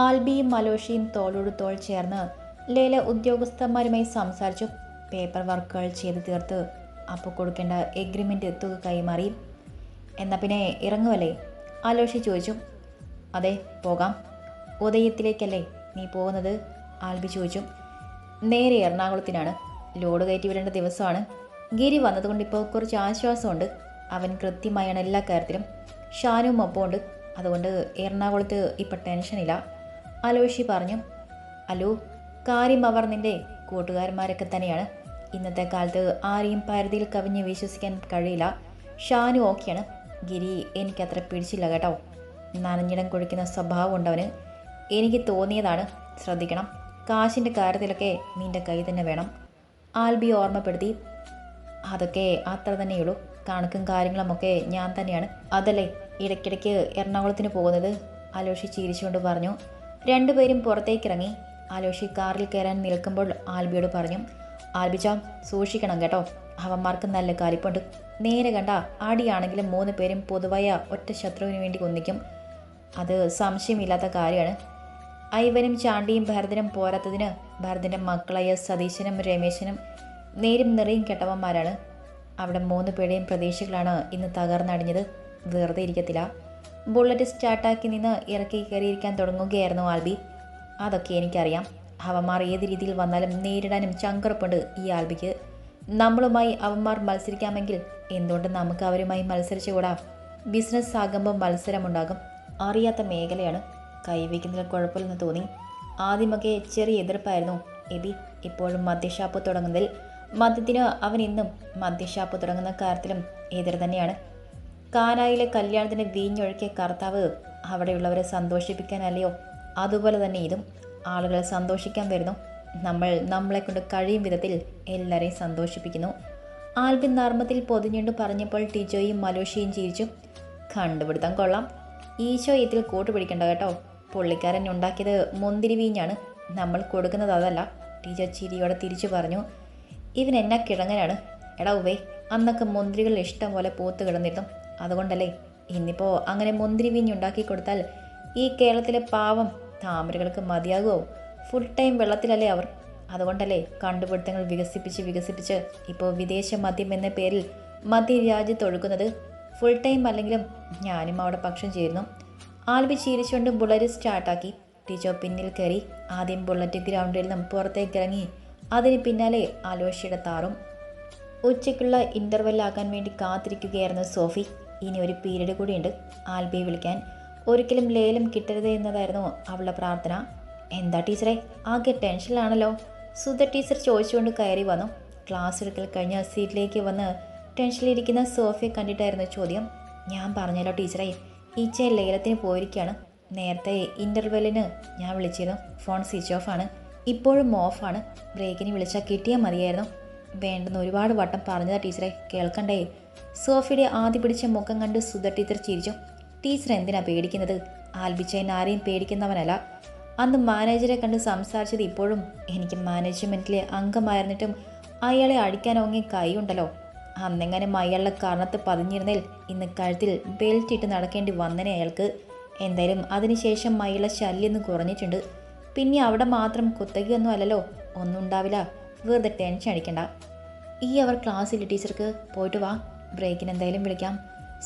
ആൽബിയും മലോഷിയും തോളോട് തോൾ ചേർന്ന് ലേല ഉദ്യോഗസ്ഥന്മാരുമായി സംസാരിച്ചു. പേപ്പർ വർക്കുകൾ ചെയ്ത് തീർത്ത് അപ്പോൾ കൊടുക്കേണ്ട എഗ്രിമെൻ്റ് തുക കൈമാറി. എന്നാൽ പിന്നെ ഇറങ്ങുമല്ലേ? അലോഷി ചോദിച്ചു. അതെ, പോകാം. ഉദയത്തിലേക്കല്ലേ നീ പോകുന്നത്? ആൽബി ചോദിച്ചു. നേരെ എറണാകുളത്തിനാണ്. ലോഡ് കയറ്റി വിടേണ്ട ദിവസമാണ്. ഗിരി വന്നതുകൊണ്ട് ഇപ്പോൾ കുറച്ച് ആശ്വാസമുണ്ട്. അവൻ കൃത്യമായാണ് എല്ലാ കാര്യത്തിലും. ഷാനുവും ഒപ്പമുണ്ട്. അതുകൊണ്ട് എറണാകുളത്ത് ഇപ്പം ടെൻഷനില്ല, അലോഷി പറഞ്ഞു. അലു, കാര്യം അവർ നിൻ്റെ കൂട്ടുകാരന്മാരൊക്കെ തന്നെയാണ്. ഇന്നത്തെ കാലത്ത് ആരെയും പരിധിയിൽ കവിഞ്ഞ് വിശ്വസിക്കാൻ കഴിയില്ല. ഷാനു ഓക്കെയാണ്. ഗിരി എനിക്കത്ര പിടിച്ചില്ല കേട്ടോ. നനഞ്ഞിടം കുഴിക്കുന്ന സ്വഭാവം ഉണ്ടവന്. എനിക്ക് തോന്നിയതാണ്. ശ്രദ്ധിക്കണം. കാശിൻ്റെ കാര്യത്തിലൊക്കെ നിൻ്റെ കൈ തന്നെ വേണം, ആൽബി ഓർമ്മപ്പെടുത്തി. അതൊക്കെ അത്ര തന്നെയുള്ളൂ. കണക്കും കാര്യങ്ങളുമൊക്കെ ഞാൻ തന്നെയാണ്. അതല്ലേ ഇടയ്ക്കിടയ്ക്ക് എറണാകുളത്തിന് പോകുന്നത്, അലോഷി ചിരിച്ചുകൊണ്ട് പറഞ്ഞു. രണ്ടുപേരും പുറത്തേക്കിറങ്ങി. അലോഷി കാറിൽ കയറാൻ നിൽക്കുമ്പോൾ ആൽബിയോട് പറഞ്ഞു. ആൽബിച്ച, സൂക്ഷിക്കണം കേട്ടോ. അവന്മാർക്ക് നല്ല കാലിപ്പുണ്ട്. നേരെ കണ്ട അടിയാണെങ്കിലും 3 പേരും പൊതുവായ ഒറ്റ ശത്രുവിന് വേണ്ടി ഒന്നിക്കും. അത് സംശയമില്ലാത്ത കാര്യമാണ്. ഐവനും ചാണ്ടിയും ഭരതനും പോരാത്തതിന് ഭരതൻ്റെ മക്കളായ സതീശനും രമേശനും നേരും നിറയും കെട്ടവന്മാരാണ്. അവിടെ 3 പേരുടെയും പ്രതീക്ഷകളാണ് ഇന്ന് തകർന്നടിഞ്ഞത്. വെറുതെ ഇരിക്കത്തില്ല. ബുള്ളറ്റ് സ്റ്റാർട്ടാക്കി നിന്ന് ഇറക്കി കയറിയിരിക്കാൻ തുടങ്ങുകയായിരുന്നു ആൽബി. അതൊക്കെ എനിക്കറിയാം. അവന്മാർ ഏത് രീതിയിൽ വന്നാലും നേരിടാനും ചങ്കുറപ്പുണ്ട് ഈ ആൽബിക്ക്. നമ്മളുമായി അവന്മാർ മത്സരിക്കാമെങ്കിൽ എന്തുകൊണ്ട് നമുക്ക് അവരുമായി മത്സരിച്ചുകൂടാ? ബിസിനസ് ആകുമ്പോൾ മത്സരമുണ്ടാകും. അറിയാത്ത മേഖലയാണ്. കൈവയ്ക്കുന്നതിൽ കുഴപ്പമില്ലെന്ന് തോന്നി. ആദ്യമൊക്കെ ചെറിയ എതിർപ്പായിരുന്നു എബി. ഇപ്പോഴും മദ്യഷാപ്പ് തുടങ്ങുന്നതിൽ മദ്യത്തിന് അവൻ ഇന്നും മദ്യഷാപ്പ് തുടങ്ങുന്ന കാര്യത്തിലും എതിർ തന്നെയാണ്. കാനായിലെ കല്യാണത്തിന് വീഞ്ഞൊഴുക്കിയ കർത്താവ് അവിടെയുള്ളവരെ സന്തോഷിപ്പിക്കാനല്ലയോ? അതുപോലെ തന്നെ ഇതും ആളുകളെ സന്തോഷിക്കാൻ വരുന്നു. നമ്മളെ കൊണ്ട് കഴിയും വിധത്തിൽ എല്ലാവരെയും സന്തോഷിപ്പിക്കുന്നു. ആൽബിൻ നർമ്മത്തിൽ പൊതിഞ്ഞുകൊണ്ട് പറഞ്ഞപ്പോൾ ടിജോയും മലോഷിയും ചിരിച്ചു. കണ്ടുപിടുത്തം കൊള്ളാം. ഈശോ ഇതിൽ കൂട്ടുപിടിക്കണ്ട കേട്ടോ. പുള്ളിക്കാരൻ ഉണ്ടാക്കിയത് മുന്തിരി വീഞ്ഞാണ്. നമ്മൾ കൊടുക്കുന്നത് അതല്ല, ടീച്ചർ ചിരിയോടെ തിരിച്ചു പറഞ്ഞു. ഇവൻ എന്നാ കിഴങ്ങനാണ്. എടാ ഉവേ, അന്നൊക്കെ മുന്തിരികൾ ഇഷ്ടം പോലെ പൂത്ത് കിടന്നിരുന്നു. അതുകൊണ്ടല്ലേ ഇന്നിപ്പോൾ അങ്ങനെ മുന്തിരി വീഞ്ഞുണ്ടാക്കി കൊടുത്താൽ ഈ കേരളത്തിലെ പാവം താമരകൾക്ക് മതിയാകുമോ? ഫുൾ ടൈം വെള്ളത്തിലല്ലേ അവർ. അതുകൊണ്ടല്ലേ കണ്ടുപിടുത്തങ്ങൾ വികസിപ്പിച്ച് ഇപ്പോൾ വിദേശ മദ്യം എന്ന പേരിൽ മദ്യ രാജ്യത്ത് ഒഴുകുന്നത്. ഫുൾ ടൈം അല്ലെങ്കിലും ഞാനും അവിടെ പക്ഷം ചേരുന്നു. ആൽബി ചിരിച്ചുകൊണ്ട് ബുള്ളറ്റ് സ്റ്റാർട്ടാക്കി. ടീച്ചർ പിന്നിൽ കയറി. ആദ്യം ബുള്ളറ്റ് ഗ്രൗണ്ടിൽ നിന്നും പുറത്തേക്കിറങ്ങി. അതിന് പിന്നാലെ അലോഷിയുടെ താറും. ഉച്ചയ്ക്കുള്ള ഇൻ്റർവെല്ലാക്കാൻ വേണ്ടി കാത്തിരിക്കുകയായിരുന്നു സോഫി. ഇനി ഒരു പീരീഡ് കൂടിയുണ്ട് ആൽബിയെ വിളിക്കാൻ. ഒരിക്കലും ലേലം കിട്ടരുത് എന്നതായിരുന്നു അവളുടെ പ്രാർത്ഥന. എന്താ ടീച്ചറെ, ആകെ ടെൻഷനിലാണല്ലോ? സുധ ടീച്ചർ ചോദിച്ചുകൊണ്ട് കയറി വന്നു. ക്ലാസ് എടുക്കൽ കഴിഞ്ഞ സീറ്റിലേക്ക് വന്ന് ടെൻഷനിലിരിക്കുന്ന സോഫിയെ കണ്ടിട്ടായിരുന്നു ചോദ്യം. ഞാൻ പറഞ്ഞല്ലോ ടീച്ചറെ, ഈച്ച ലേലത്തിന് പോയിരിക്കുകയാണ്. നേരത്തെ ഇൻ്റർവെല്ലിന് ഞാൻ വിളിച്ചിരുന്നു. ഫോൺ സ്വിച്ച് ഓഫാണ്. ഇപ്പോഴും ഓഫാണ്. ബ്രേക്കിന് വിളിച്ചാൽ കിട്ടിയാൽ മതിയായിരുന്നു. വേണ്ടെന്ന് ഒരുപാട് വട്ടം പറഞ്ഞതാ ടീച്ചറെ, കേൾക്കണ്ടേ? സോഫിയുടെ ആദ്യ പിടിച്ച മുഖം കണ്ട് സുധ ടീച്ചർ ചിരിച്ചു. ടീച്ചർ എന്തിനാ പേടിക്കുന്നത്? ആൽബിച്ചൻ ആരെയും പേടിക്കുന്നവനല്ല. അന്ന് മാനേജറെ കണ്ട് സംസാരിച്ചത് ഇപ്പോഴും എനിക്ക് മാനേജ്മെൻറ്റിലെ അംഗമായിരുന്നിട്ടും അയാളെ അടിക്കാനോങ്ങിയ കൈയുണ്ടല്ലോ. അന്നെങ്ങാനും അയാളുടെ കർണത്ത് പതിഞ്ഞിരുന്നേൽ ഇന്ന് കഴുത്തിൽ ബെൽറ്റ് ഇട്ട് നടക്കേണ്ടി വന്നനെ അയാൾക്ക്. എന്തായാലും അതിനുശേഷം അയാളുടെ ശല്യമൊന്നും കുറഞ്ഞിട്ടുണ്ട്. പിന്നെ അവിടെ മാത്രം കുത്തകയൊന്നും അല്ലല്ലോ. ഒന്നും ഉണ്ടാവില്ല. വെറുതെ ടെൻഷൻ അടിക്കണ്ട. ഈ അവർ ക്ലാസ്സിൽ ടീച്ചർക്ക് പോയിട്ട് വാ. ബ്രേക്കിന് എന്തായാലും വിളിക്കാം.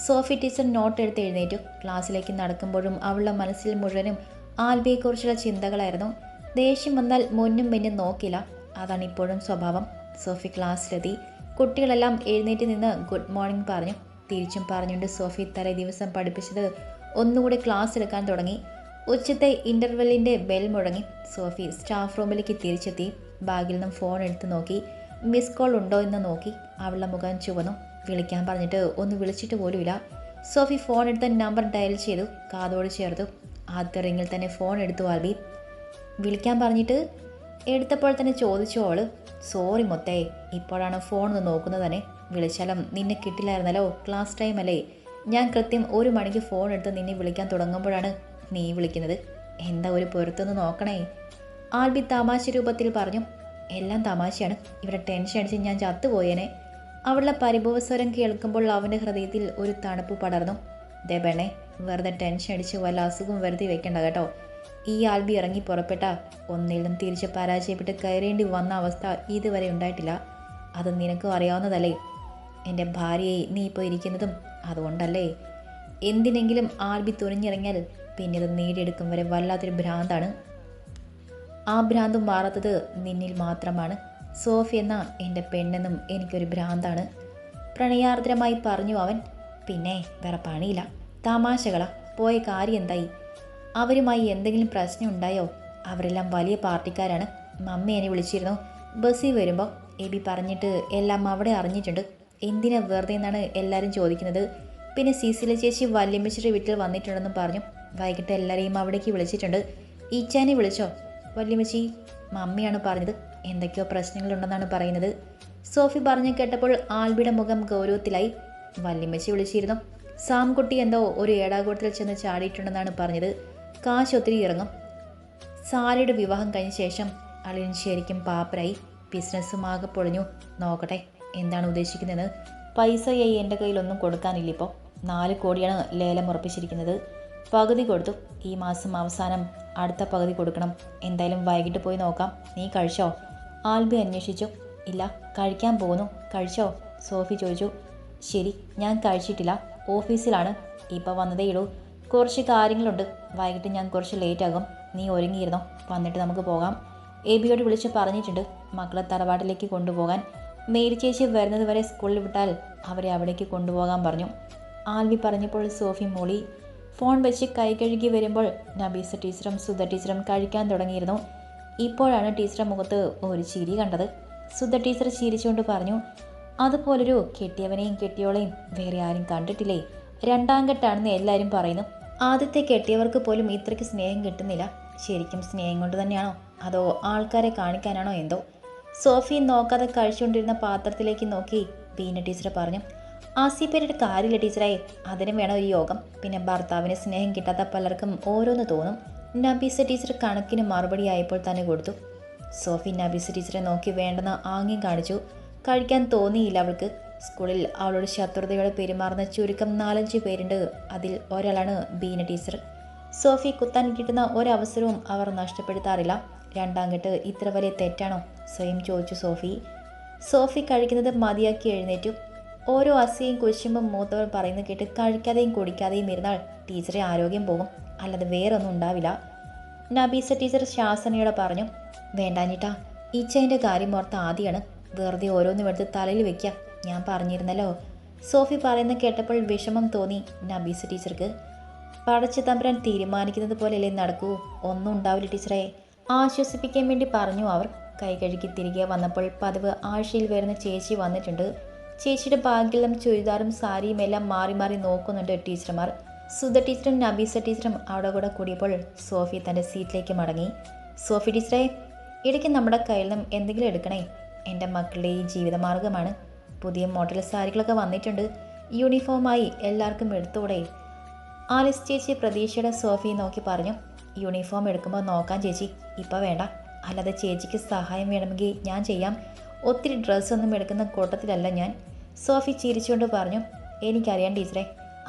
സോഫി ടീച്ചർ നോട്ട് എടുത്ത് എഴുന്നേറ്റു. ക്ലാസ്സിലേക്ക് നടക്കുമ്പോഴും അവളുടെ മനസ്സിൽ മുഴുവനും ആൽബിയെക്കുറിച്ചുള്ള ചിന്തകളായിരുന്നു. ദേഷ്യം വന്നാൽ മുന്നും പിന്നും നോക്കില്ല. അതാണ് ഇപ്പോഴും സ്വഭാവം. സോഫി ക്ലാസ്സിലെത്തി. കുട്ടികളെല്ലാം എഴുന്നേറ്റ് നിന്ന് ഗുഡ് മോർണിംഗ് പറഞ്ഞു. തിരിച്ചും പറഞ്ഞുകൊണ്ട് സോഫി തലേ ദിവസം പഠിപ്പിച്ചത് ഒന്നുകൂടി ക്ലാസ് എടുക്കാൻ തുടങ്ങി. ഉച്ചത്തെ ഇൻ്റർവെല്ലിൻ്റെ ബെൽ മുഴങ്ങി. സോഫി സ്റ്റാഫ് റൂമിലേക്ക് തിരിച്ചെത്തി. ബാഗിൽ നിന്നും ഫോൺ എടുത്ത് നോക്കി. മിസ് കോൾ ഉണ്ടോ എന്ന് നോക്കി. അവളുടെ മുഖം ചുവന്നു. വിളിക്കാൻ പറഞ്ഞിട്ട് ഒന്ന് വിളിച്ചിട്ട് പോലുമില്ല. സോഫി ഫോൺ എടുത്ത് നമ്പർ ഡയൽ ചെയ്തു. കാതോട് ചേർത്തു. ആദ്യത്തെ റിങ്ങിൽ തന്നെ ഫോൺ എടുത്തു ആൽബി. വിളിക്കാൻ പറഞ്ഞിട്ട് എടുത്തപ്പോൾ തന്നെ ചോദിച്ചു അവള്. സോറി മൊത്തേ, ഇപ്പോഴാണ് ഫോൺ ഒന്ന് നോക്കുന്നത് തന്നെ. വിളിച്ചാലും നിന്നെ കിട്ടില്ലായിരുന്നല്ലോ. ക്ലാസ് ടൈം അല്ലേ. ഞാൻ കൃത്യം 1 മണിക്ക് ഫോൺ എടുത്ത് നിന്നെ വിളിക്കാൻ തുടങ്ങുമ്പോഴാണ് നീ വിളിക്കുന്നത്. എന്താ ഒരു പൊരുത്തൊന്ന് നോക്കണേ, ആൽബി തമാശ രൂപത്തിൽ പറഞ്ഞു. എല്ലാം തമാശയാണ്. ഇവിടെ ടെൻഷൻ അടിച്ച് ഞാൻ ചത്തുപോയേനെ. അവളുടെ പരിഭവസ്വരം കേൾക്കുമ്പോൾ അവൻ്റെ ഹൃദയത്തിൽ ഒരു തണുപ്പ് പടർന്നു. ദേ പെണ്ണെ, വെറുതെ ടെൻഷൻ അടിച്ച് വല്ല അസുഖം വരുത്തി വെക്കണ്ട കേട്ടോ. ഈ ആൽബി ഇറങ്ങി പുറപ്പെട്ട ഒന്നിലും തിരിച്ച് പരാജയപ്പെട്ട് കയറേണ്ടി വന്ന അവസ്ഥ ഇതുവരെ ഉണ്ടായിട്ടില്ല. അത് നിനക്കും അറിയാവുന്നതല്ലേ. എൻ്റെ ഭാര്യയെ നീ ഇപ്പോൾ ഇരിക്കുന്നതും അതുകൊണ്ടല്ലേ. എന്തിനെങ്കിലും ആൽബി തുനിഞ്ഞിറങ്ങിയാൽ പിന്നെ അത് നേടിയെടുക്കും വരെ വല്ലാത്തൊരു ഭ്രാന്താണ്. ആ ഭ്രാന്ത് മാറാത്തത് നിന്നിൽ മാത്രമാണ്. സോഫി എന്ന എൻ്റെ പെണ്ണെന്നും എനിക്കൊരു ഭ്രാന്താണ്, പ്രണയാർദ്രമായി പറഞ്ഞു അവൻ. പിന്നെ വേറെ പണിയില്ല, തമാശകളാ. പോയ കാര്യം എന്തായി? അവരുമായി എന്തെങ്കിലും പ്രശ്നം ഉണ്ടായോ? അവരെല്ലാം വലിയ പാർട്ടിക്കാരാണ്. മമ്മി എന്നെ വിളിച്ചിരുന്നു ബസ്സിൽ വരുമ്പോൾ. എബി പറഞ്ഞിട്ട് എല്ലാം അവിടെ അറിഞ്ഞിട്ടുണ്ട്. എന്തിനാ വെറുതെ എന്നാണ് എല്ലാവരും ചോദിക്കുന്നത്. പിന്നെ സിസില ചേച്ചി വല്യമ്മച്ചിയുടെ വീട്ടിൽ വന്നിട്ടുണ്ടെന്നും പറഞ്ഞു. വൈകിട്ട് എല്ലാവരെയും അവിടേക്ക് വിളിച്ചിട്ടുണ്ട്. ഈച്ചാനെ വിളിച്ചോ? വല്യമ്മച്ചി മമ്മിയാണ് പറഞ്ഞത്. എന്തൊക്കെയോ പ്രശ്നങ്ങളുണ്ടെന്നാണ് പറയുന്നത്. സോഫി പറഞ്ഞു കേട്ടപ്പോൾ ആൽബിയുടെ മുഖം ഗൗരവത്തിലായി. വല്യമ്മച്ചി വിളിച്ചിരുന്നു. സാംകുട്ടി എന്തോ ഒരു ഏടാകൂടത്തിൽ ചെന്ന് ചാടിയിട്ടുണ്ടെന്നാണ് പറഞ്ഞത്. കാശ് ഒത്തിരി ഇറങ്ങും. സാരയുടെ വിവാഹം കഴിഞ്ഞ ശേഷം അളിയൻ ശരിക്കും പാപ്പരായി. ബിസിനസ്സും ആകെ പൊളിഞ്ഞു. നോക്കട്ടെ എന്താണ് ഉദ്ദേശിക്കുന്നത്. പൈസയായി എൻ്റെ കയ്യിലൊന്നും കൊടുക്കാനില്ലിപ്പോൾ. 4 കോടിയാണ് ലേലം ഉറപ്പിച്ചിരിക്കുന്നത്. പകുതി കൊടുത്തു. ഈ മാസം അവസാനം അടുത്ത പകുതി കൊടുക്കണം. എന്തായാലും വൈകിട്ട് പോയി നോക്കാം. നീ കഴിച്ചോ? ആൽബി അന്വേഷിച്ചു. ഇല്ല, കഴിക്കാൻ പോകുന്നു. കഴിച്ചോ? സോഫി ചോദിച്ചു. ശരി, ഞാൻ കഴിച്ചിട്ടില്ല. ഓഫീസിലാണ്. ഇപ്പോൾ വന്നതേയുള്ളൂ. കുറച്ച് കാര്യങ്ങളുണ്ട്. വൈകിട്ട് ഞാൻ കുറച്ച് ലേറ്റ് ആകും. നീ ഒരുങ്ങിയിരുന്നോ? വന്നിട്ട് നമുക്ക് പോകാം. എബിയോട് വിളിച്ച് പറഞ്ഞിട്ടുണ്ട് മക്കളെ തറവാട്ടിലേക്ക് കൊണ്ടുപോകാൻ. മേരി ചേച്ചി വരുന്നത് വരെ സ്കൂളിൽ വിട്ടാൽ അവരെ അവിടേക്ക് കൊണ്ടുപോകാൻ പറഞ്ഞു. ആൽബി പറഞ്ഞപ്പോൾ സോഫി മൂളി. ഫോൺ വെച്ച് കൈ കഴുകി വരുമ്പോൾ നബീസ ടീച്ചറും സുധ ടീച്ചറും കഴിക്കാൻ തുടങ്ങിയിരുന്നു. ഇപ്പോഴാണ് ടീച്ചറുടെ മുഖത്ത് ഒരു ചിരി കണ്ടത്. സുധ ടീച്ചർ ചിരിച്ചുകൊണ്ട് പറഞ്ഞു, അതുപോലൊരു കെട്ടിയവനെയും കെട്ടിയോളെയും വേറെ ആരും കണ്ടിട്ടില്ലേ. 2ാം കെട്ടാണെന്ന് എല്ലാവരും പറയുന്നു. ആദ്യത്തെ കെട്ടിയവർക്ക് പോലും ഇത്രയ്ക്ക് സ്നേഹം കിട്ടുന്നില്ല. ശരിക്കും സ്നേഹം കൊണ്ട് തന്നെയാണോ അതോ ആൾക്കാരെ കാണിക്കാനാണോ എന്തോ? സോഫി നോക്കാതെ കഴിച്ചുകൊണ്ടിരുന്ന പാത്രത്തിലേക്ക് നോക്കി ബീന ടീച്ചർ പറഞ്ഞു. ആസിപ്പേരുടെ കാര്യമില്ല ടീച്ചറെ, അതിനും വേണം ഒരു യോഗം. പിന്നെ ഭർത്താവിന് സ്നേഹം കിട്ടാത്ത പലർക്കും ഓരോന്ന് തോന്നും. നബീസ ടീച്ചർ കണക്കിന് മറുപടി ആയപ്പോൾ തന്നെ കൊടുത്തു. സോഫി നബീസ ടീച്ചറെ നോക്കി വേണ്ടെന്ന് ആംഗ്യം കാണിച്ചു. കഴിക്കാൻ തോന്നിയില്ല അവൾക്ക്. സ്കൂളിൽ അവളോട് ശത്രുതയോടെ പെരുമാറുന്ന ചുരുക്കം 4-5 പേരുണ്ട്. അതിൽ ഒരാളാണ് ബീന ടീച്ചർ. സോഫി കുത്താൻ കിട്ടുന്ന ഒരവസരവും അവർ നഷ്ടപ്പെടുത്താറില്ല. 2ാം കെട്ട് ഇത്ര വലിയ തെറ്റാണോ? സ്വയം ചോദിച്ചു സോഫി. സോഫി കഴിക്കുന്നത് മതിയാക്കി എഴുന്നേറ്റു. ഓരോ അസയും കുശുമ്പും മൂത്തവർ പറയുന്നത് കേട്ട് കഴിക്കാതെയും കുടിക്കാതെയും ഇരുന്നാൽ ടീച്ചറെ ആരോഗ്യം പോകും, അല്ലാതെ വേറൊന്നും ഉണ്ടാവില്ല. നബീസ ടീച്ചർ ശാസനയോടെ പറഞ്ഞു. വേണ്ടാഞ്ഞിട്ടാ, ഈച്ചേൻ്റെ കാര്യം ഓർത്ത് ആദ്യമാണ്. വെറുതെ ഓരോന്നും എടുത്ത് തലയിൽ വെക്കുക. ഞാൻ പറഞ്ഞിരുന്നല്ലോ. സോഫി പറയുന്നത് കേട്ടപ്പോൾ വിഷമം തോന്നി നബീസ ടീച്ചർക്ക്. പടച്ചു തമ്പുരാൻ തീരുമാനിക്കുന്നത് പോലെയല്ലേ നടക്കൂ. ഒന്നും ഉണ്ടാവില്ല ടീച്ചറെ, ആശ്വസിപ്പിക്കാൻ വേണ്ടി പറഞ്ഞു അവർ. കൈ കഴുകി തിരികെ വന്നപ്പോൾ പതിവ് ആഴ്ചയിൽ വരുന്ന ചേച്ചി വന്നിട്ടുണ്ട്. ചേച്ചിയുടെ ബാഗിലും ചുരിദാറും സാരിയും എല്ലാം മാറി മാറി നോക്കുന്നുണ്ട് ടീച്ചർമാർ. സുധ ടീച്ചറും നബീസ ടീച്ചറും അവിടെ കൂടെ കൂടിയപ്പോൾ സോഫി തൻ്റെ സീറ്റിലേക്ക് മടങ്ങി. സോഫി ടീച്ചറെ, ഇടയ്ക്ക് നമ്മുടെ കയ്യിൽ നിന്നും എന്തെങ്കിലും എടുക്കണേ. എൻ്റെ മക്കളുടെ ഈ ജീവിതമാർഗമാണ്. പുതിയ മോഡൽ സാരികളൊക്കെ വന്നിട്ടുണ്ട്. യൂണിഫോമായി എല്ലാവർക്കും എടുത്തുകൂടെ? ആലിസ് ചേച്ചി പ്രതീക്ഷയുടെ സോഫിയെ നോക്കി പറഞ്ഞു. യൂണിഫോം എടുക്കുമ്പോൾ നോക്കാം ചേച്ചി, ഇപ്പം വേണ്ട. അല്ലാതെ ചേച്ചിക്ക് സഹായം വേണമെങ്കിൽ ഞാൻ ചെയ്യാം. ഒത്തിരി ഡ്രസ്സൊന്നും എടുക്കുന്ന കൂട്ടത്തിലല്ല ഞാൻ. സോഫി ചിരിച്ചുകൊണ്ട് പറഞ്ഞു. എനിക്കറിയാം ടീച്ചറെ.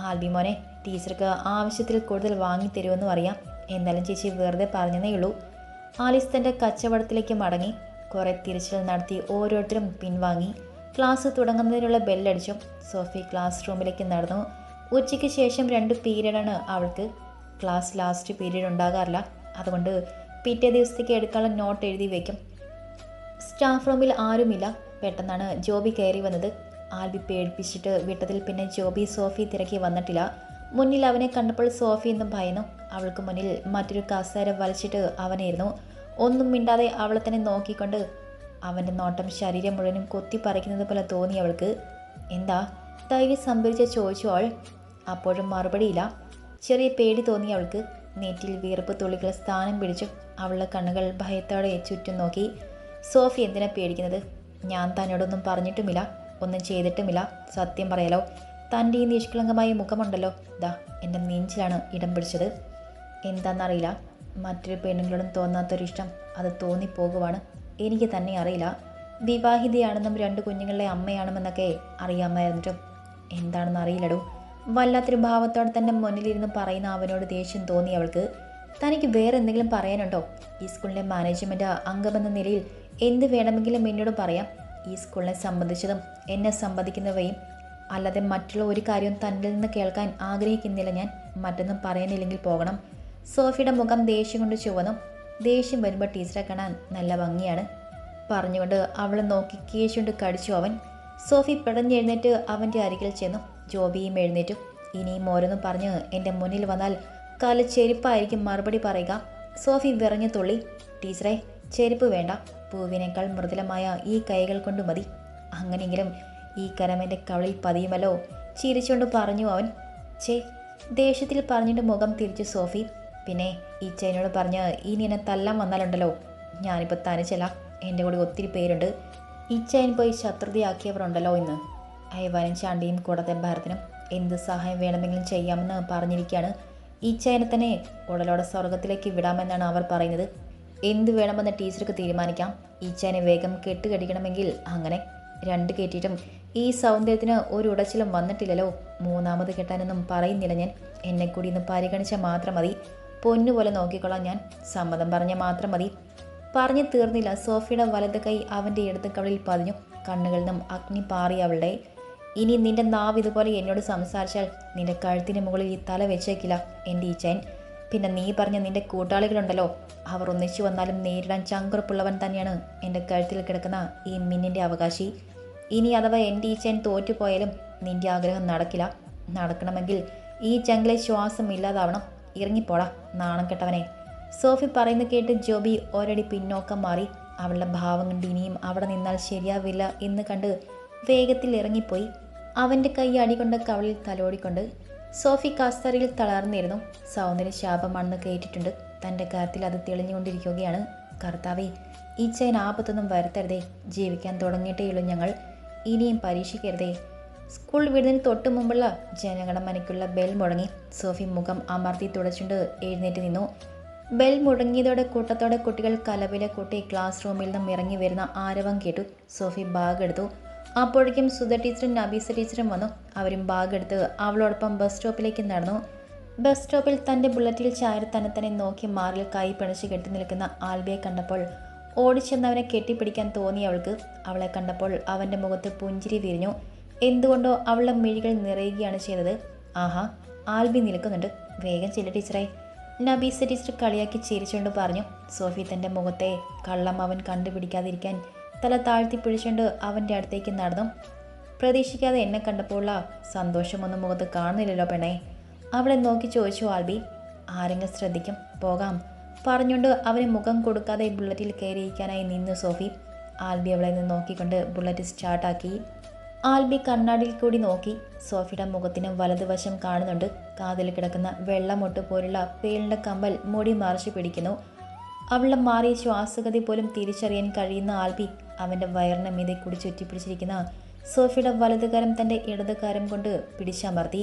ആൽബി മോനെ, ടീച്ചർക്ക് ആവശ്യത്തിൽ കൂടുതൽ വാങ്ങിത്തരുമെന്നും അറിയാം. എന്നാലും ചേച്ചി വെറുതെ പറഞ്ഞതേ ഉള്ളൂ. ആലിസ് തൻ്റെ കച്ചവടത്തിലേക്ക് മടങ്ങി. കുറേ തിരച്ചിൽ നടത്തി ഓരോരുത്തരും പിൻവാങ്ങി. ക്ലാസ് തുടങ്ങുന്നതിനുള്ള ബെല്ലടിച്ചു. സോഫി ക്ലാസ് റൂമിലേക്ക് നടന്നു. ഉച്ചയ്ക്ക് ശേഷം 2 പീരീഡാണ് അവൾക്ക്. ക്ലാസ് ലാസ്റ്റ് പീരീഡ് ഉണ്ടാകാറില്ല. അതുകൊണ്ട് പിറ്റേ ദിവസത്തേക്ക് എടുക്കാനുള്ള നോട്ട് എഴുതി വയ്ക്കും. സ്റ്റാഫ് റൂമിൽ ആരുമില്ല. പെട്ടെന്നാണ് ജോബി കയറി വന്നത്. ആൽബി പേടിപ്പിച്ചിട്ട് വിട്ടതിൽ പിന്നെ ജോബി സോഫി തിരക്കി വന്നിട്ടില്ല. മുന്നിൽ അവനെ കണ്ടപ്പോൾ സോഫി എന്നും ഭയന്നു. അവൾക്ക് മുന്നിൽ മറ്റൊരു കസേര വലിച്ചിട്ട് അവനായിരുന്നു. ഒന്നും മിണ്ടാതെ അവളെ തന്നെ നോക്കിക്കൊണ്ട്. അവൻ്റെ നോട്ടം ശരീരം മുഴുവനും കൊത്തിപ്പറിക്കുന്നത് പോലെ തോന്നി അവൾക്ക്. എന്താ ധൈര്യം സംഭരിച്ച് ചോദിച്ചു അവൾ. അപ്പോഴും മറുപടിയില്ല. ചെറിയ പേടി തോന്നി അവൾക്ക്. നെറ്റിൽ വിയർപ്പ് തുള്ളികൾ സ്ഥാനം പിടിച്ചു. അവളുടെ കണ്ണുകൾ ഭയത്തോടെ ചുറ്റും നോക്കി. സോഫി എന്തിനാ പേടിക്കുന്നത്? ഞാൻ തന്നോടൊന്നും പറഞ്ഞിട്ടുമില്ല, ഒന്നും ചെയ്തിട്ടുമില്ല. സത്യം പറയാലോ, തൻ്റെ ഈ നിഷ്കളങ്കമായ മുഖമുണ്ടല്ലോ, ദാ എൻ്റെ നെഞ്ചിലാണ് ഇടം പിടിച്ചത്. എന്താണെന്നറിയില്ല, മറ്റൊരു പെണ്ണുങ്ങളോടും തോന്നാത്തൊരിഷ്ടം അത് തോന്നിപ്പോകുവാണ്. എനിക്ക് തന്നെ അറിയില്ല. വിവാഹിതയാണെന്നും 2 കുഞ്ഞുങ്ങളുടെ അമ്മയാണെന്നൊക്കെ അറിയാമായിരുന്നിട്ടും എന്താണെന്ന് അറിയില്ലടോ. വല്ലാത്തൊരു ഭാവത്തോടെ തന്നെ മുന്നിലിരുന്ന് പറയുന്ന അവനോട് ദേഷ്യം തോന്നി അവൾക്ക്. തനിക്ക് വേറെ എന്തെങ്കിലും പറയാനുണ്ടോ? ഈ സ്കൂളിലെ മാനേജ്മെൻറ്റ് അംഗമെന്ന നിലയിൽ എന്ത് വേണമെങ്കിലും എന്നോട് പറയാം. ഈ സ്കൂളിനെ സംബന്ധിച്ചതും എന്നെ സംബന്ധിക്കുന്നവയും അല്ലാതെ മറ്റുള്ള ഒരു കാര്യവും തന്നിൽ നിന്ന് കേൾക്കാൻ ആഗ്രഹിക്കുന്നില്ല ഞാൻ. മറ്റൊന്നും പറയാനില്ലെങ്കിൽ പോകണം. സോഫിയുടെ മുഖം ദേഷ്യം കൊണ്ട് ചുവന്നു. ദേഷ്യം വരുമ്പോൾ ടീച്ചറെ കാണാൻ നല്ല ഭംഗിയാണ് പറഞ്ഞുകൊണ്ട് അവളെ നോക്കി കേശുകൊണ്ട് കടിച്ചു അവൻ. സോഫി പിടഞ്ഞെഴുന്നേറ്റ് അവൻ്റെ അരികിൽ ചെന്നു. ജോബിയും എഴുന്നേറ്റു. ഇനിയും ഓരോന്നും പറഞ്ഞ് എൻ്റെ മുന്നിൽ വന്നാൽ കാല് ചെരുപ്പായിരിക്കും മറുപടി പറയുക. സോഫി വിറഞ്ഞു തുള്ളി. ടീച്ചറെ, ചെരുപ്പ് വേണ്ട. പൂവിനേക്കാൾ മൃദുലമായ ഈ കൈകൾ കൊണ്ട് മതി. അങ്ങനെയെങ്കിലും ഈ കരമെൻ്റെ കവളിൽ പതിയുമല്ലോ. ചിരിച്ചുകൊണ്ട് പറഞ്ഞു അവൻ. ചേ, ദേഷ്യത്തിൽ പറഞ്ഞിട്ട് മുഖം തിരിച്ചു സോഫി. പിന്നെ ഈ ചേനോട് പറഞ്ഞ് ഇനി എന്നെ തല്ലാൻ വന്നാലുണ്ടല്ലോ, ഞാനിപ്പോൾ തനിച്ചല്ല, എൻ്റെ കൂടെ ഒത്തിരി പേരുണ്ട്. ഈ ചേൻ പോയി ശത്രുതയാക്കിയവരുണ്ടല്ലോ ഇന്ന്. അയവാനും ചാണ്ടിയും കൂടാതെ ഭരതനും എന്ത് സഹായം വേണമെങ്കിലും ചെയ്യാമെന്ന് പറഞ്ഞിരിക്കുകയാണ്. ഈ ചേനെ തന്നെ ഉടലോടെ സ്വർഗത്തിലേക്ക് വിടാമെന്നാണ് അവർ പറയുന്നത്. എന്ത് വേണമെന്ന് ടീച്ചർക്ക് തീരുമാനിക്കാം. ഈ ചേനെ വേഗം കെട്ടുകടിക്കണമെങ്കിൽ അങ്ങനെ. രണ്ട് കെട്ടിയിട്ടും ഈ സൗന്ദര്യത്തിന് ഒരു ഉടച്ചിലും വന്നിട്ടില്ലല്ലോ. മൂന്നാമത് കെട്ടാനൊന്നും പറയുന്നില്ല ഞാൻ. എന്നെ കൂടി ഇന്ന് പരിഗണിച്ചാൽ മാത്രം മതി. പൊന്നുപോലെ നോക്കിക്കൊള്ളാം ഞാൻ. സമ്മതം പറഞ്ഞാൽ മാത്രം മതി. പറഞ്ഞു തീർന്നില്ല. സോഫിയുടെ വലത് കൈ അവൻ്റെ ഇടത് കവളിൽ പതിഞ്ഞു. കണ്ണുകളിൽ നിന്നും അഗ്നി പാറി അവളുടെ. ഇനി നിന്റെ നാവ് ഇതുപോലെ എന്നോട് സംസാരിച്ചാൽ നിന്റെ കഴുത്തിന് മുകളിൽ ഈ തല വെച്ചേക്കില്ല എൻ്റെ ഈ ചേൻ. പിന്നെ നീ പറഞ്ഞ നിന്റെ കൂട്ടാളികളുണ്ടല്ലോ, അവർ ഒന്നിച്ചു വന്നാലും നേരിടാൻ ചങ്കുറപ്പുള്ളവൻ തന്നെയാണ് എൻ്റെ കഴുത്തിൽ കിടക്കുന്ന ഈ മിന്നിൻ്റെ അവകാശി. ഇനി അഥവാ എൻ്റെ ഈ ചേൻ തോറ്റുപോയാലും നിന്റെ ആഗ്രഹം നടക്കില്ല. നടക്കണമെങ്കിൽ ഈ ചങ്കിലെ ശ്വാസം ഇല്ലാതാവണം. ഇറങ്ങിപ്പോടാ നാണം കെട്ടവനെ. സോഫി പറയുന്നത് കേട്ട് ജോബി ഒരടി പിന്നോക്കം മാറി. അവളുടെ ഭാവം കണ്ട് ഇനിയും അവിടെ നിന്നാൽ ശരിയാവില്ല എന്ന് കണ്ട് വേഗത്തിൽ ഇറങ്ങിപ്പോയി. അവൻ്റെ കൈ അടികൊണ്ട് കവളിൽ തലോടിക്കൊണ്ട്. സോഫി കസ്തറിയിൽ തളർന്നിരുന്നു. സൗന്ദര്യ ശാപമാണെന്ന് കേട്ടിട്ടുണ്ട്. തൻ്റെ കാര്യത്തിൽ അത് തെളിഞ്ഞുകൊണ്ടിരിക്കുകയാണ്. കർത്താവേ, ഈ ചേൻ ആപത്തൊന്നും വരുത്തരുതേ. ജീവിക്കാൻ തുടങ്ങിയിട്ടേയുള്ളൂ ഞങ്ങൾ. ഇനിയും പരീക്ഷിക്കരുതേ. സ്കൂൾ വിടുന്നതിന് തൊട്ടു മുമ്പുള്ള ജനഗണമനയ്ക്കുള്ള ബെൽ മുടങ്ങി. സോഫി മുഖം അമർത്തി തുടച്ചുകൊണ്ട് എഴുന്നേറ്റ് നിന്നു. ബെൽ മുടങ്ങിയതോടെ കൂട്ടത്തോടെ കുട്ടികൾ കലവിലെ കൂട്ടി ക്ലാസ് റൂമിൽ നിന്നും ഇറങ്ങി വരുന്ന ആരവം കേട്ടു. സോഫി ബാഗ് എടുത്തു. അപ്പോഴേക്കും സുധ ടീച്ചറും നബീസ ടീച്ചറും വന്നു. അവരും ബാഗ് എടുത്ത് അവളോടൊപ്പം ബസ് സ്റ്റോപ്പിലേക്ക് നടന്നു. ബസ് സ്റ്റോപ്പിൽ തൻ്റെ ബുള്ളറ്റിൽ ചാരി തന്നെ നോക്കി മാറിൽ കൈ പിണച്ച് കെട്ടി നിൽക്കുന്ന ആൽബിയെ കണ്ടപ്പോൾ ഓടിച്ചെന്നവനെ കെട്ടിപ്പിടിക്കാൻ തോന്നി അവൾക്ക്. അവളെ കണ്ടപ്പോൾ അവൻ്റെ മുഖത്ത് പുഞ്ചിരി വിരിഞ്ഞു. എന്തുകൊണ്ടോ അവളുടെ മിഴികൾ നിറയുകയാണ് ചെയ്തത്. ആഹാ, ആൽബി നിൽക്കുന്നുണ്ട്, വേഗം ചെല്ലു ടീച്ചറെ. നബീസ ടീച്ചർ കളിയാക്കി ചിരിച്ചുകൊണ്ട് പറഞ്ഞു. സോഫി തൻ്റെ മുഖത്തെ കള്ളം അവൻ കണ്ടുപിടിക്കാതിരിക്കാൻ തല താഴ്ത്തി പിടിച്ചുകൊണ്ട് അവൻ്റെ അടുത്തേക്ക് നടന്നു. പ്രതീക്ഷിക്കാതെ എന്നെ കണ്ടപ്പോഴുള്ള സന്തോഷമൊന്നും മുഖത്ത് കാണുന്നില്ലല്ലോ പെണ്ണേ. അവളെ നോക്കി ചോദിച്ചു ആൽബി. ആരെങ്കിലും ശ്രദ്ധിക്കും, പോകാം പറഞ്ഞുകൊണ്ട് അവന് മുഖം കൊടുക്കാതെ ബുള്ളറ്റിൽ കയറിയിരിക്കാനായി നിന്നു സോഫി. ആൽബി അവളെ നിന്ന് നോക്കിക്കൊണ്ട് ബുള്ളറ്റ് സ്റ്റാർട്ടാക്കി. ആൽബി കണ്ണാടിയിൽ കൂടി നോക്കി. സോഫിയുടെ മുഖത്തിന് വലതുവശം കാണുന്നുണ്ട്. കാതിൽ കിടക്കുന്ന വെള്ളമൊട്ട് പോലുള്ള പേളിൻ്റെ കമ്മൽ മുടി മറിച്ച് പിടിക്കുന്നു. അവളുടെ മാറിയ ശ്വാസഗതി പോലും തിരിച്ചറിയാൻ കഴിയുന്ന ആൽബി അവൻ്റെ വയറിന് മീതെ കൂടി ചുറ്റിപ്പിടിച്ചിരിക്കുന്ന സോഫിയുടെ വലതുകാരം തൻ്റെ ഇടതുകാരം കൊണ്ട് പിടിച്ചമർത്തി.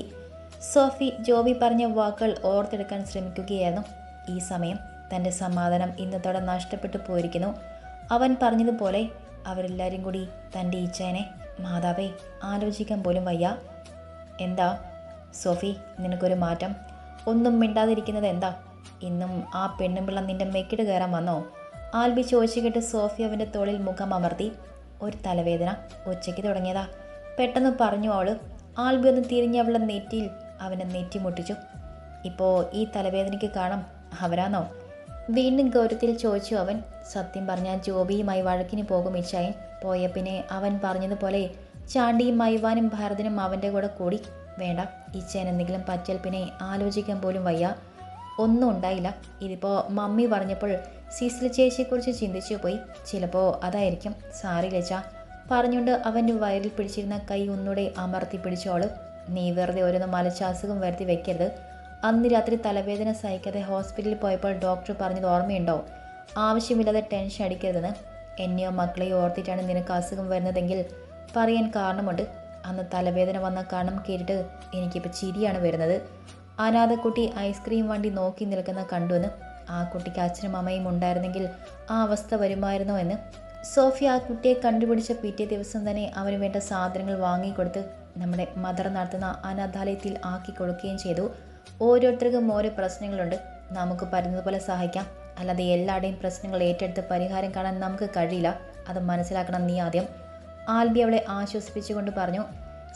സോഫി ജോബി പറഞ്ഞ വാക്കുകൾ ഓർത്തെടുക്കാൻ ശ്രമിക്കുകയായിരുന്നു. ഈ സമയം തൻ്റെ സമാധാനം ഇന്നത്തോടെ നഷ്ടപ്പെട്ടു പോയിരിക്കുന്നു. അവൻ പറഞ്ഞതുപോലെ അവരെല്ലാവരും കൂടി തൻ്റെ ഈച്ചേനെ മാതാവേ ആലോചിക്കാൻ പോലും വയ്യ. എന്താ സോഫി, നിനക്കൊരു മാറ്റം? ഒന്നും മിണ്ടാതിരിക്കുന്നത് എന്താ? ഇന്നും ആ പെണ്ണുമ്പിള്ള നിന്റെ മെക്കിട്ട് കയറാൻ വന്നോ? ആൽബി ചോദിച്ചു കേട്ട് സോഫി അവൻ്റെ തോളിൽ മുഖം അമർത്തി. ഒരു തലവേദന ഉച്ചയ്ക്ക് തുടങ്ങിയതാ, പെട്ടെന്ന് പറഞ്ഞു അവള്. ആൽബി ഒന്ന് തിരിഞ്ഞ് അവളുടെ നെറ്റിയിൽ അവനെ നെറ്റി മുട്ടിച്ചു. ഇപ്പോൾ ഈ തലവേദനയ്ക്ക് കാരണം അവരാണോ? വീണ്ടും ഗൗരവത്തിൽ ചോദിച്ചു അവൻ. സത്യം പറഞ്ഞാൽ ജോബിയുമായി വഴക്കിന് പോകും ഇച്ചായൻ. പോയ പിന്നെ അവൻ പറഞ്ഞതുപോലെ ചാണ്ടിയും മൈവാനും ഭരതനും അവൻ്റെ കൂടെ കൂടി. വേണ്ട, ഇച്ചായൻ എന്തെങ്കിലും പറ്റിയാൽ പിന്നെ ആലോചിക്കാൻ പോലും വയ്യ. ഒന്നും ഉണ്ടായില്ല. ഇതിപ്പോൾ മമ്മി പറഞ്ഞപ്പോൾ സിസിൽ ചേച്ചിയെക്കുറിച്ച് ചിന്തിച്ചു പോയി. ചിലപ്പോൾ അതായിരിക്കും. സാറി ലച്ച പറഞ്ഞുകൊണ്ട് അവൻ്റെ വയറിൽ പിടിച്ചിരുന്ന കൈ ഒന്നുകൂടെ അമർത്തി പിടിച്ചോള്. നീ വെറുതെ ഓരോന്ന് മലച്ച അസുഖം വരുത്തി വെക്കരുത്. അന്ന് രാത്രി തലവേദന സഹിക്കാതെ ഹോസ്പിറ്റലിൽ പോയപ്പോൾ ഡോക്ടർ പറഞ്ഞത് ഓർമ്മയുണ്ടോ? ആവശ്യമില്ലാതെ ടെൻഷൻ അടിക്കരുതെന്ന്. എന്നെയോ മക്കളെയോ ഓർത്തിട്ടാണ് നിനക്ക് അസുഖം വരുന്നതെങ്കിൽ പറയാൻ കാരണമുണ്ട്. അന്ന് തലവേദന വന്ന കാരണം കേട്ടിട്ട് എനിക്കിപ്പോൾ ചിരിയാണ് വരുന്നത്. അനാഥക്കുട്ടി ഐസ്ക്രീം വണ്ടി നോക്കി നിൽക്കുന്ന കണ്ടുവെന്ന്. ആ കുട്ടിക്ക് അച്ഛനും അമ്മയും ഉണ്ടായിരുന്നെങ്കിൽ ആ അവസ്ഥ വരുമായിരുന്നോ എന്ന്. സോഫി ആ കുട്ടിയെ കണ്ടുപിടിച്ച പിറ്റേ ദിവസം തന്നെ അവന് വേണ്ട സാധനങ്ങൾ വാങ്ങിക്കൊടുത്ത് നമ്മുടെ മദർ നടത്തുന്ന അനാഥാലയത്തിൽ ആക്കി കൊടുക്കുകയും ചെയ്തു. ഓരോരുത്തർക്കും ഓരോ പ്രശ്നങ്ങളുണ്ട്. നമുക്ക് പറ്റുന്നതുപോലെ സഹായിക്കാം. അല്ലാതെ എല്ലാവരുടെയും പ്രശ്നങ്ങൾ ഏറ്റെടുത്ത് പരിഹാരം കാണാൻ നമുക്ക് കഴിയില്ല. അത് മനസ്സിലാക്കണം നീ ആദ്യം. ആൽബി അവളെ ആശ്വസിപ്പിച്ചുകൊണ്ട് പറഞ്ഞു.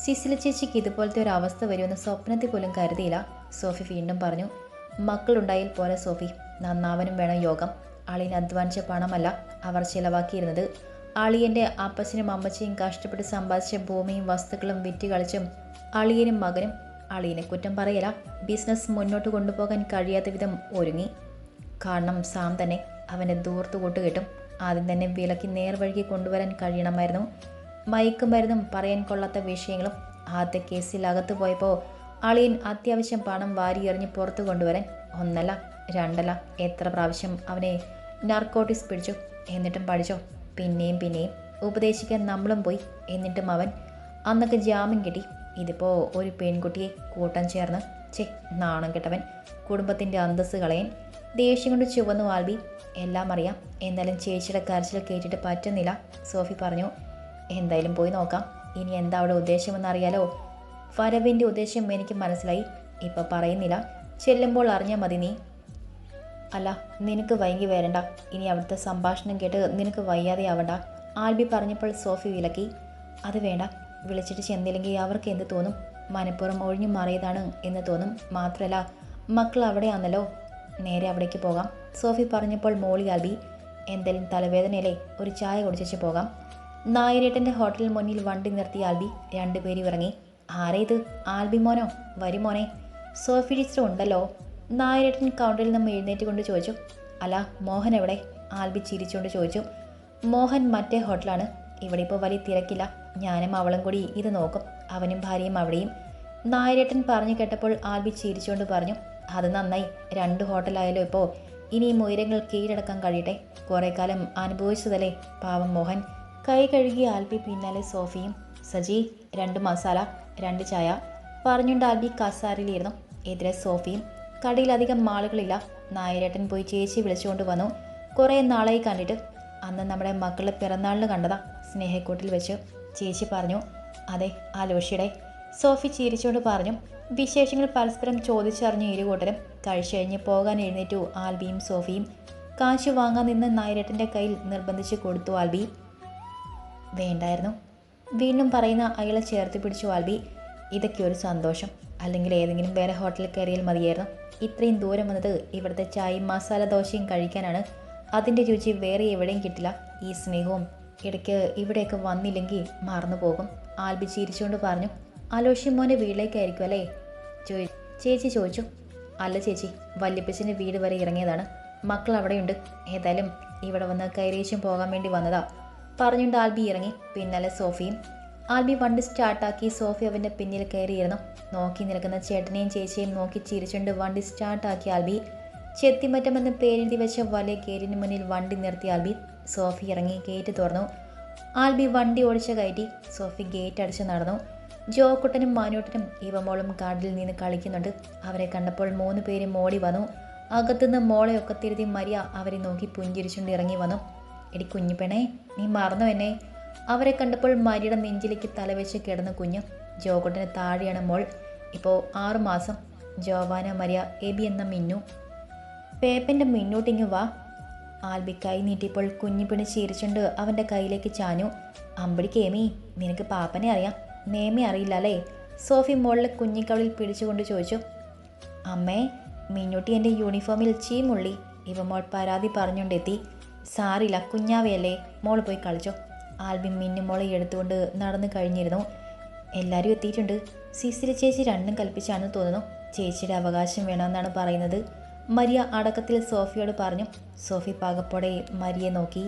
സിസിലി ചേച്ചിക്ക് ഇതുപോലത്തെ ഒരു അവസ്ഥ വരുമെന്ന് സ്വപ്നത്തിൽ പോലും കരുതിയില്ല. സോഫി വീണ്ടും പറഞ്ഞു. മക്കളുണ്ടായാൽ പോലെ സോഫി, നന്നാവനും വേണം യോഗം. അളിയൻ അധ്വാനിച്ച പണമല്ല അവർ ചിലവാക്കിയിരുന്നത്. അളിയൻ്റെ അപ്പച്ചനും അമ്മച്ചയും കഷ്ടപ്പെട്ട് സമ്പാദിച്ച ഭൂമിയും വസ്തുക്കളും വിറ്റ് കളിച്ചും അളിയനും മകനും. അളിയനെ കുറ്റം പറയല, ബിസിനസ് മുന്നോട്ട് കൊണ്ടുപോകാൻ കഴിയാത്ത വിധം ഒരുങ്ങി. കാരണം സാം തന്നെ അവനെ ദൂർത്ത് കൂട്ടുകെട്ടും. ആദ്യം തന്നെ വിലക്കി നേർവഴിക്ക് കൊണ്ടുവരാൻ കഴിയണമായിരുന്നു. മയക്കുമരുന്നും പറയാൻ കൊള്ളാത്ത വിഷയങ്ങളും. ആദ്യ കേസിൽ അകത്ത് പോയപ്പോൾ അളിയൻ അത്യാവശ്യം പണം വാരിയെറിഞ്ഞ് പുറത്തു കൊണ്ടുവരാൻ ഒന്നല്ല രണ്ടല്ല എത്ര പ്രാവശ്യം അവനെ നർക്കോട്ടിക്സ് പിടിച്ചു. എന്നിട്ടും പഠിച്ചോ? പിന്നെയും ഉപദേശിക്കാൻ നമ്മളും പോയി. എന്നിട്ടും അവൻ അന്നൊക്കെ ജാമ്യം കിട്ടി. ഇതിപ്പോൾ ഒരു പെൺകുട്ടിയെ കൂട്ടം ചേർന്ന് നാണം കെട്ടവൻ. കുടുംബത്തിൻ്റെ അന്തസ്സ് കളയാൻ. ദേഷ്യം കൊണ്ട് ചുവന്നു ആൽബി. എല്ലാം അറിയാം, എന്നാലും ചേച്ചിയുടെ കരച്ചിൽ കേട്ടിട്ട് പറ്റുന്നില്ല. സോഫി പറഞ്ഞു. എന്തായാലും പോയി നോക്കാം. ഇനി എന്താ അവിടെ ഉദ്ദേശമെന്നറിയാലോ? ഫരവിൻ്റെ ഉദ്ദേശം എനിക്ക് മനസ്സിലായി. ഇപ്പം പറയുന്നില്ല, ചെല്ലുമ്പോൾ അറിഞ്ഞാൽ മതി നീ. അല്ല, നിനക്ക് വൈകി വരണ്ട. ഇനി അവിടുത്തെ സംഭാഷണം കേട്ട് നിനക്ക് വയ്യാതെ ആവണ്ട. ആൽബി പറഞ്ഞപ്പോൾ സോഫി വിലക്കി. അത് വേണ്ട, വിളിച്ചിട്ട് ചെന്നില്ലെങ്കിൽ അവർക്ക് എന്ത് തോന്നും? മനപ്പുറം ഒഴിഞ്ഞു മാറിയതാണ് എന്ന് തോന്നും. മാത്രമല്ല മക്കൾ അവിടെയാണല്ലോ, നേരെ അവിടേക്ക് പോകാം. സോഫി പറഞ്ഞപ്പോൾ മോളി ആൽബി. എന്തായാലും തലവേദനയല്ലേ, ഒരു ചായ കുടിച്ചു പോകാം. നായരേട്ടൻ്റെ ഹോട്ടലിൽ മുന്നിൽ വണ്ടി നിർത്തി ആൽബി. രണ്ടുപേരും ഇറങ്ങി. ആരേ ഇത്? ആൽബി മോനോ? വരും മോനെ. സോഫി ടീച്ചർ ഉണ്ടല്ലോ. നായരേട്ടൻ കൗണ്ടറിൽ നിന്ന് എഴുന്നേറ്റ് കൊണ്ട് ചോദിച്ചു. അല്ല, മോഹൻ എവിടെ? ആൽബി ചിരിച്ചുകൊണ്ട് ചോദിച്ചു. മോഹൻ മറ്റേ ഹോട്ടലാണ്. ഇവിടെ ഇപ്പോൾ വലിയ തിരക്കില്ല. ഞാനും അവളും കൂടി ഇത് നോക്കും. അവനും ഭാര്യയും അവിടെയും. നായരേട്ടൻ പറഞ്ഞു കേട്ടപ്പോൾ ആൽബി ചിരിച്ചുകൊണ്ട് പറഞ്ഞു. അത് നന്നായി. 2 ഹോട്ടലായാലോ ഇപ്പോൾ. ഇനിയും ഉയരങ്ങൾ കീഴടക്കാൻ കഴിയട്ടെ. കുറേ കാലം അനുഭവിച്ചതല്ലേ പാവം മോഹൻ. കൈ കഴുകി ആൽബി. പിന്നാലെ സോഫിയും. സജി 2 മസാല 2 ചായ പറഞ്ഞുകൊണ്ട് ആൽബി കസാരയിലിരുന്നു. എതിരെ സോഫിയും. കടയിലധികം ആളുകളില്ല. നായരേട്ടൻ പോയി ചേച്ചി വിളിച്ചുകൊണ്ട് വന്നു. കുറേ നാളായി കണ്ടിട്ട്. അന്ന് നമ്മുടെ മക്കളുടെ പിറന്നാളിന് കണ്ടതാ, സ്നേഹക്കൂട്ടിൽ വെച്ച്. ചേച്ചി പറഞ്ഞു. അതെ, ആ ലോഷിയുടെ. സോഫി ചിരിച്ചുകൊണ്ട് പറഞ്ഞു. വിശേഷങ്ങൾ പരസ്പരം ചോദിച്ചറിഞ്ഞ് ഇരുകൂട്ടരും കഴിച്ചു കഴിഞ്ഞ് പോകാൻ എഴുന്നേറ്റു ആൽബിയും സോഫിയും. കാശ് വാങ്ങാൻ നിന്ന് നായരേട്ടൻ്റെ കയ്യിൽ നിർബന്ധിച്ച് കൊടുത്തു ആൽബി. വേണ്ടായിരുന്നു, വീണ്ടും പറയുന്ന അയാളെ ചേർത്ത് പിടിച്ചു ആൽബി. ഇതൊക്കെ ഒരു സന്തോഷം. അല്ലെങ്കിൽ ഏതെങ്കിലും വേറെ ഹോട്ടലിൽ കയറിയാൽ മതിയായിരുന്നു. ഇത്രയും ദൂരം വന്നത് ഇവിടുത്തെ ചായയും മസാല ദോശയും കഴിക്കാനാണ്. അതിൻ്റെ രുചി വേറെ എവിടെയും കിട്ടില്ല. ഈ സ്നേഹവും ഇടയ്ക്ക് ഇവിടെയൊക്കെ വന്നില്ലെങ്കിൽ മറന്നു പോകും. ആൽബി ചിരിച്ചുകൊണ്ട് പറഞ്ഞു. അലോഷി മോൻ്റെ വീട്ടിലേക്കായിരിക്കും അല്ലേ? ചേച്ചി ചോദിച്ചു. അല്ല ചേച്ചി, വല്യപ്പച്ചൻ്റെ വീട് വരെ ഇറങ്ങിയതാണ്. മക്കൾ അവിടെയുണ്ട്. ഏതായാലും ഇവിടെ വന്ന് കയറിയേച്ചും പോകാൻ വേണ്ടി വന്നതാ പറഞ്ഞുകൊണ്ട് ആൽബി ഇറങ്ങി. പിന്നാലെ സോഫിയും. ആൽബി വണ്ടി സ്റ്റാർട്ടാക്കി. സോഫി അവൻ്റെ പിന്നിൽ കയറിയിരുന്നു. നോക്കി നിൽക്കുന്ന ചേട്ടനെയും ചേച്ചിയും നോക്കി ചിരിച്ചുകൊണ്ട് വണ്ടി സ്റ്റാർട്ടാക്കി ആൽബി. ചെത്തിമറ്റമെന്ന് പേരെഴുതി വെച്ച വലിയ ഗേറ്റിന് മുന്നിൽ വണ്ടി നിർത്തി ആൽബി. സോഫി ഇറങ്ങി ഗേറ്റ് തുറന്നു. ആൽബി വണ്ടി ഓടിച്ച കയറ്റി. സോഫി ഗേറ്റ് അടിച്ച് നടന്നു. ജോക്കുട്ടനും മാനൂട്ടനും ഇവമോളും കാട്ടിൽ നിന്ന് കളിക്കുന്നുണ്ട്. അവരെ കണ്ടപ്പോൾ 3 പേരും ഓടി വന്നു. അകത്തുനിന്ന് മോളെ ഒക്കത്തിരുതി മരിയ അവരെ നോക്കി പുഞ്ചിരിച്ചുകൊണ്ട് ഇറങ്ങി വന്നു. എടി കുഞ്ഞുപെണേ, നീ മറന്നു എന്നെ? അവരെ കണ്ടപ്പോൾ മരിയുടെ നെഞ്ചിലേക്ക് തലവെച്ച് കിടന്ന കുഞ്ഞ്. ജോക്കുട്ടന് താഴെയാണ് മോൾ. ഇപ്പോൾ 6 മാസം. ജോവാന മരിയ എബി എന്ന മിന്നു. പേപ്പൻ്റെ മിന്നൂട്ടിങ്ങ് വാ. ആൽബി കൈ നീട്ടിയപ്പോൾ കുഞ്ഞിപ്പിണി ചിരിച്ചുകൊണ്ട് അവൻ്റെ കയ്യിലേക്ക് ചാഞ്ഞു. അമ്പടിക്ക് ഏമി, നിനക്ക് പാപ്പനെ അറിയാം, നേമി അറിയില്ല അല്ലേ? സോഫി മോളിലെ കുഞ്ഞിക്കവളിൽ പിടിച്ചുകൊണ്ട് ചോദിച്ചു. അമ്മേ, മിന്നൂട്ടി എൻ്റെ യൂണിഫോമിൽ ചീമുള്ളി. ഇവ മോൾ പരാതി പറഞ്ഞുകൊണ്ടെത്തി. സാറില്ല, കുഞ്ഞാവയല്ലേ, മോൾ പോയി കളിച്ചോ. ആൽബി മിന്നുമോളെ എടുത്തുകൊണ്ട് നടന്നു കഴിഞ്ഞിരുന്നു. എല്ലാവരും എത്തിയിട്ടുണ്ട്. സിസിലി ചേച്ചി രണ്ടും കൽപ്പിച്ചാണെന്ന് തോന്നുന്നു. ചേച്ചിയുടെ അവകാശം വേണമെന്നാണ് പറയുന്നത്. മരിയ അടക്കത്തിൽ സോഫിയോട് പറഞ്ഞു. സോഫി പാകപ്പോടെ മരിയെ നോക്കി.